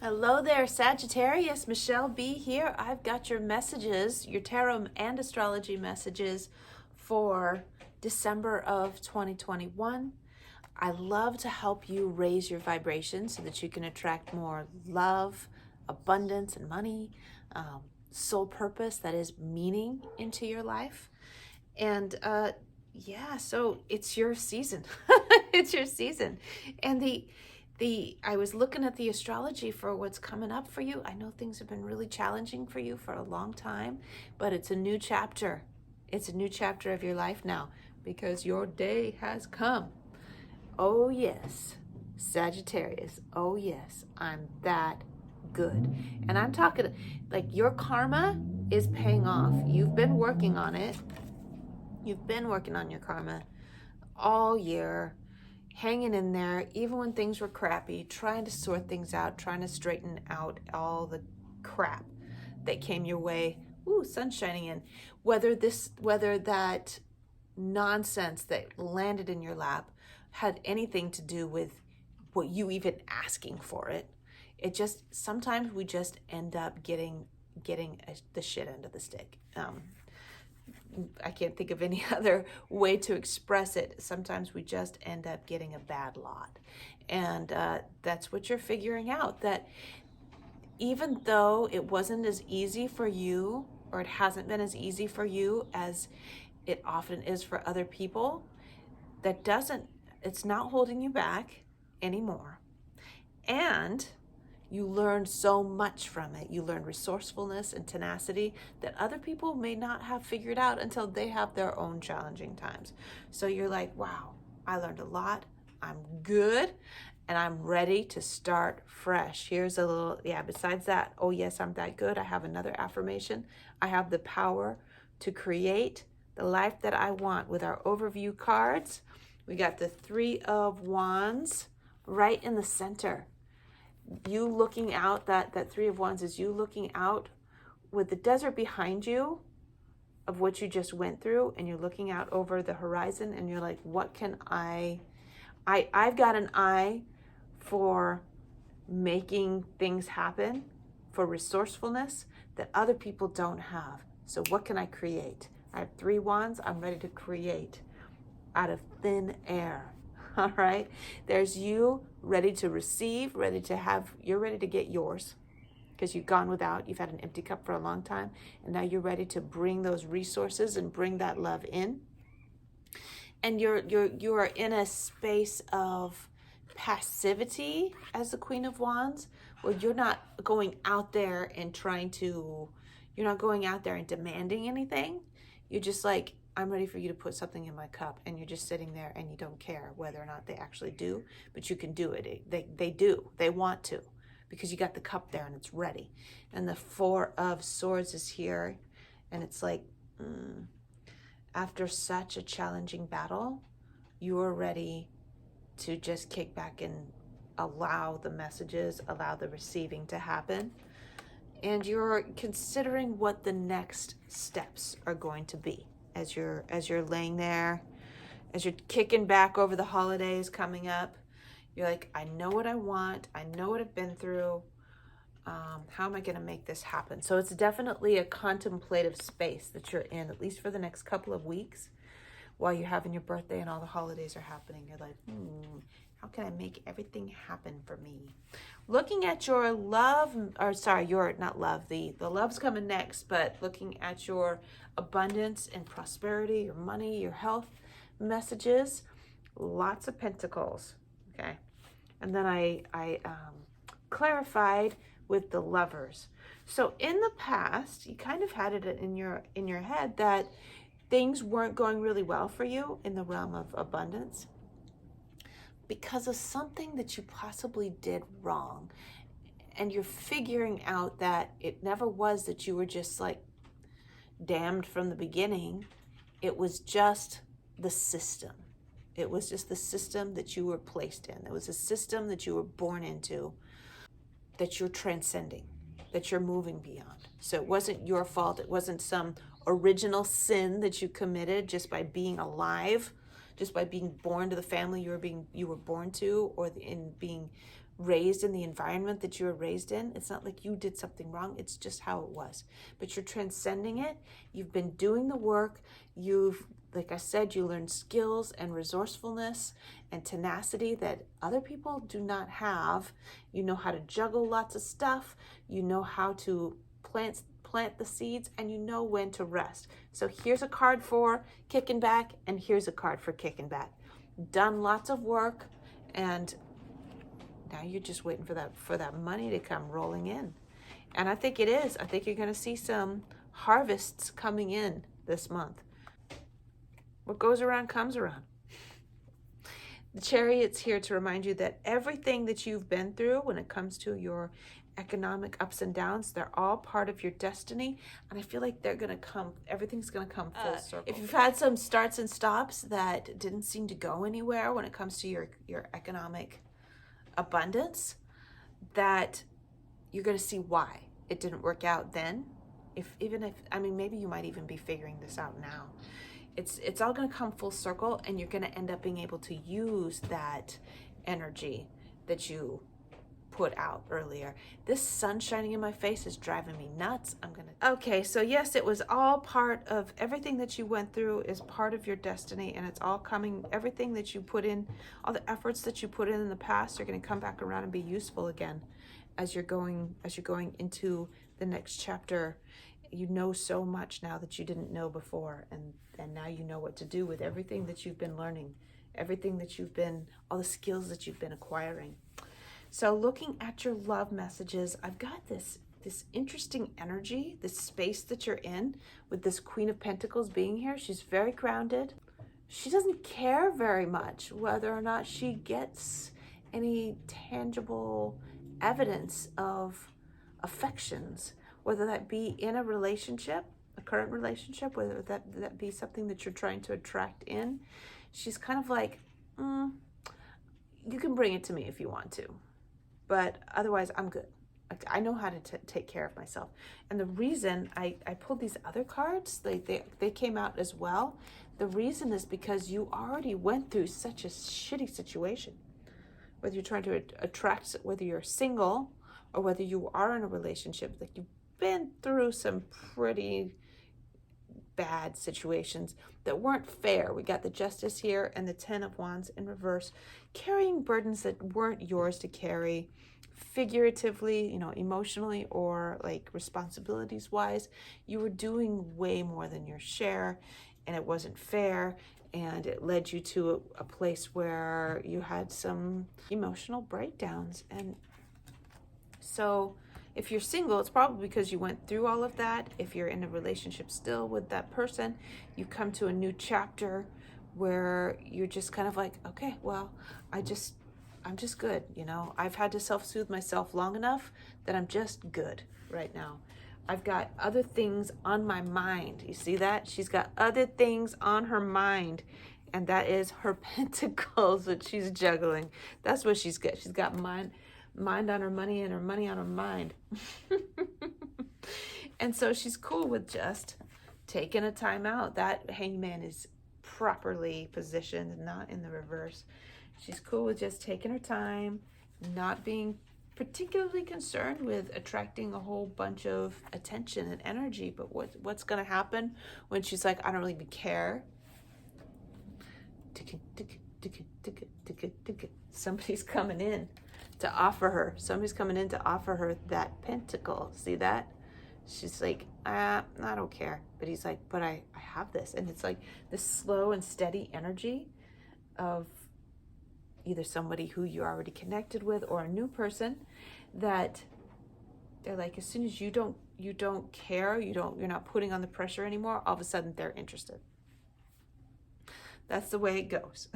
Hello there, Sagittarius. Michele Bee here. I've got your messages, your tarot and astrology messages for December of 2021. I love to help you raise your vibration so that you can attract more love, abundance, and money, soul purpose, that is meaning into your life. And so it's your season. It's your season. And I was looking at the astrology for what's coming up for you. I know things have been really challenging for you for a long time, but it's a new chapter. It's a new chapter of your life now because your day has come. Oh yes, Sagittarius. Oh yes, I'm that good. And I'm talking like your karma is paying off. You've been working on it. You've been working on your karma all year, hanging in there, even when things were crappy, trying to sort things out, trying to straighten out all the crap that came your way. Ooh, sun's shining in. Whether that nonsense that landed in your lap had anything to do with what you even asking for it. It just, sometimes we just end up getting the shit end of the stick. I can't think of any other way to express it. Sometimes we just end up getting a bad lot. And that's what you're figuring out, that even though it wasn't as easy for you, or it hasn't been as easy for you as it often is for other people, it's not holding you back anymore. And you learn so much from it. You learn resourcefulness and tenacity that other people may not have figured out until they have their own challenging times. So you're like, wow, I learned a lot. I'm good. And I'm ready to start fresh. Here's a little, besides that, oh yes, I'm that good. I have another affirmation. I have the power to create the life that I want. With our overview cards, we got the Three of Wands right in the center. You looking out, that Three of Wands is you looking out with the desert behind you of what you just went through, and you're looking out over the horizon and you're like, what can I've got an eye for making things happen, for resourcefulness that other people don't have. So what can I create? I have 3 wands. I'm ready to create out of thin air. All right, there's you ready to receive, you're ready to get yours because you've gone without. You've had an empty cup for a long time, and now you're ready to bring those resources and bring that love in. And you are in a space of passivity as the Queen of Wands, where you're not going out there and you're not going out there and demanding anything. You're just like, I'm ready for you to put something in my cup, and you're just sitting there and you don't care whether or not they actually do, but you can do it. They do. They want to, because you got the cup there and it's ready. And the Four of Swords is here, and it's like, after such a challenging battle, you are ready to just kick back and allow the messages, allow the receiving to happen. And you're considering what the next steps are going to be. As you're laying there, as you're kicking back over the holidays coming up, you're like, I know what I want. I know what I've been through. How am I going to make this happen? So it's definitely a contemplative space that you're in, at least for the next couple of weeks, while you're having your birthday and all the holidays are happening. You're like, how can I make everything happen for me? Looking at your love, the love's coming next, but looking at your abundance and prosperity, your money, your health messages, lots of pentacles, okay? And then I clarified with the Lovers. So in the past, you kind of had it in your head that things weren't going really well for you in the realm of abundance because of something that you possibly did wrong. And you're figuring out that it never was that you were just like damned from the beginning. It was just the system. It was just the system that you were placed in. It was a system that you were born into, that you're transcending, that you're moving beyond. So it wasn't your fault. It wasn't some original sin that you committed just by being alive, just by being born to the family you were born to, or in being raised in the environment that you were raised in. It's not like you did something wrong. It's just how it was. But you're transcending it. You've been doing the work. You've, like I said, you learned skills and resourcefulness and tenacity that other people do not have. You know how to juggle lots of stuff. You know how to plant the seeds, and you know when to rest. So here's a card for kicking back, and here's a card for kicking back. Done lots of work, and now you're just waiting for that money to come rolling in. And I think it is. I think you're going to see some harvests coming in this month. What goes around comes around. The Chariot's here to remind you that everything that you've been through when it comes to your economic ups and downs, they're all part of your destiny. And I feel like they're going to come, everything's going to come full circle. If you've had some starts and stops that didn't seem to go anywhere when it comes to your economic abundance, that you're going to see why it didn't work out then. Maybe you might even be figuring this out now. It's all going to come full circle, and you're going to end up being able to use that energy that you put out earlier. This sun shining in my face is driving me nuts. Okay, so yes, it was all part of everything that you went through is part of your destiny, and it's all coming, everything that you put in, all the efforts that you put in the past are going to come back around and be useful again as you're going into the next chapter. You know so much now that you didn't know before, and now you know what to do with everything that you've been learning, all the skills that you've been acquiring. So looking at your love messages, I've got this interesting energy, this space that you're in with this Queen of Pentacles being here. She's very grounded. She doesn't care very much whether or not she gets any tangible evidence of affections, whether that be in a relationship, a current relationship, whether that be something that you're trying to attract in. She's kind of like, you can bring it to me if you want to, but otherwise I'm good. I know how to take care of myself. And the reason I pulled these other cards, they came out as well. The reason is because you already went through such a shitty situation. Whether you're trying to attract, whether you're single or whether you are in a relationship, like you've been through some pretty bad situations that weren't fair. We got the Justice here and the Ten of Wands in reverse, carrying burdens that weren't yours to carry, figuratively, emotionally, or like responsibilities wise. You were doing way more than your share, and it wasn't fair, and it led you to a place where you had some emotional breakdowns. And so if you're single, it's probably because you went through all of that. If you're in a relationship still with that person, you come to a new chapter where you're just kind of like, okay, well, I'm just good. I've had to self-soothe myself long enough that I'm just good right now. I've got other things on my mind. You see that? She's got other things on her mind, and that is her pentacles that she's juggling. That's what she's got. She's got mind on her money and her money on her mind. And so she's cool with just taking a time out. That Hangman is properly positioned, not in the reverse. She's cool with just taking her time, not being particularly concerned with attracting a whole bunch of attention and energy. But what's going to happen when she's like, I don't really care? Somebody's coming in to offer her. Somebody's coming in to offer her that pentacle. See that? She's like, I don't care. But he's like, but I have this. And it's like this slow and steady energy of either somebody who you're already connected with or a new person, that they're like, as soon as you don't care, you're not putting on the pressure anymore, all of a sudden they're interested. That's the way it goes.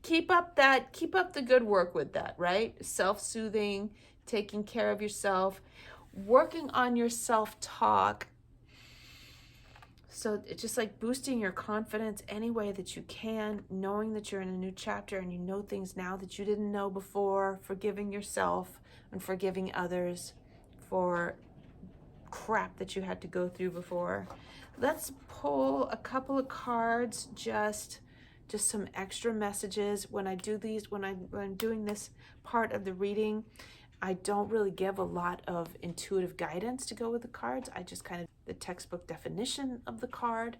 Keep up the good work with that, right? Self-soothing, taking care of yourself, working on your self-talk. So it's just like boosting your confidence any way that you can, knowing that you're in a new chapter and you know things now that you didn't know before, forgiving yourself and forgiving others for crap that you had to go through before. Let's pull a couple of cards just just some extra messages. When I do these, when I'm doing this part of the reading, I don't really give a lot of intuitive guidance to go with the cards. I just kind of the textbook definition of the card,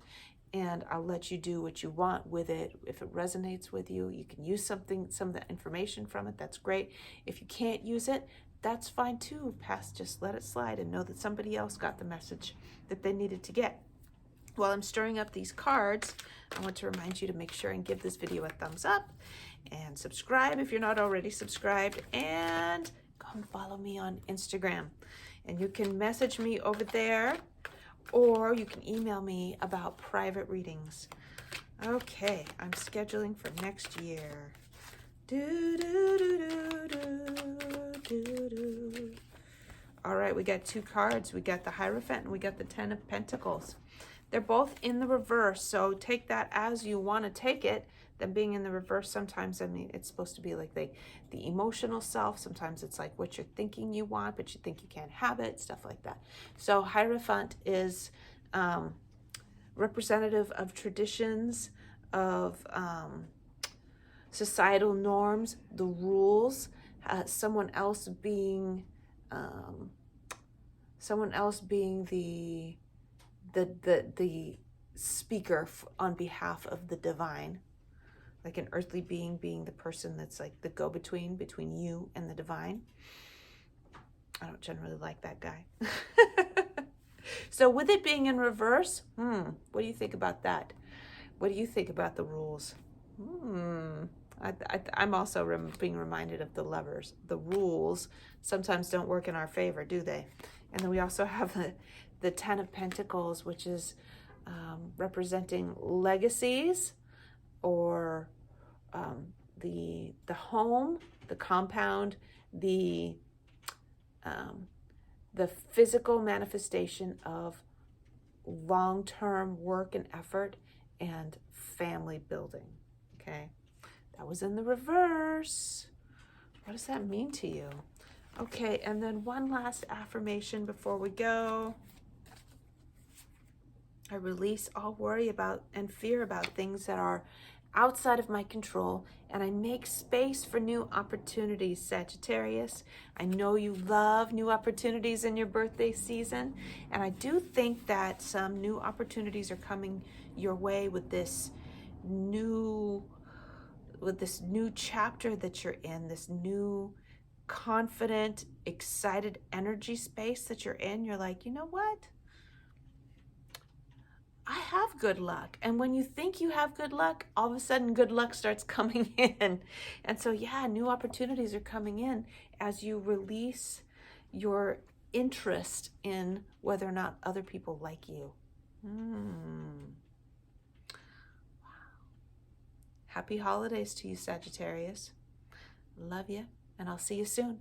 and I'll let you do what you want with it. If it resonates with you, you can use some of the information from it. That's great. If you can't use it, that's fine too. Just let it slide and know that somebody else got the message that they needed to get. While I'm stirring up these cards, I want to remind you to make sure and give this video a thumbs up and subscribe if you're not already subscribed, and go and follow me on Instagram. And you can message me over there, or you can email me about private readings. Okay, I'm scheduling for next year. All right, we got 2 cards. We got the Hierophant and we got the 10 of Pentacles. They're both in the reverse, so take that as you want to take it. Them being in the reverse, sometimes, I mean, it's supposed to be like the emotional self. Sometimes it's like what you're thinking you want, but you think you can't have it, stuff like that. So Hierophant is representative of traditions, of societal norms, the rules, someone else being the speaker on behalf of the divine, like an earthly being being the person that's like the go-between between you and the divine. I don't generally like that guy. So with it being in reverse, what do you think about that? What do you think about the rules? I'm also being reminded of the Lovers. The rules sometimes don't work in our favor, do they? And then we also have the 10 of Pentacles, which is representing legacies, or the home, the compound, the physical manifestation of long-term work and effort and family building. Okay, that was in the reverse. What does that mean to you? Okay, and then one last affirmation before we go. I release all worry about and fear about things that are outside of my control, and I make space for new opportunities, Sagittarius. I know you love new opportunities in your birthday season, and I do think that some new opportunities are coming your way with this new chapter that you're in, this new confident, excited energy space that you're in. You're like, you know what? I have good luck. And when you think you have good luck, all of a sudden good luck starts coming in. And so, yeah, new opportunities are coming in as you release your interest in whether or not other people like you. Wow. Happy holidays to you, Sagittarius. Love you, and I'll see you soon.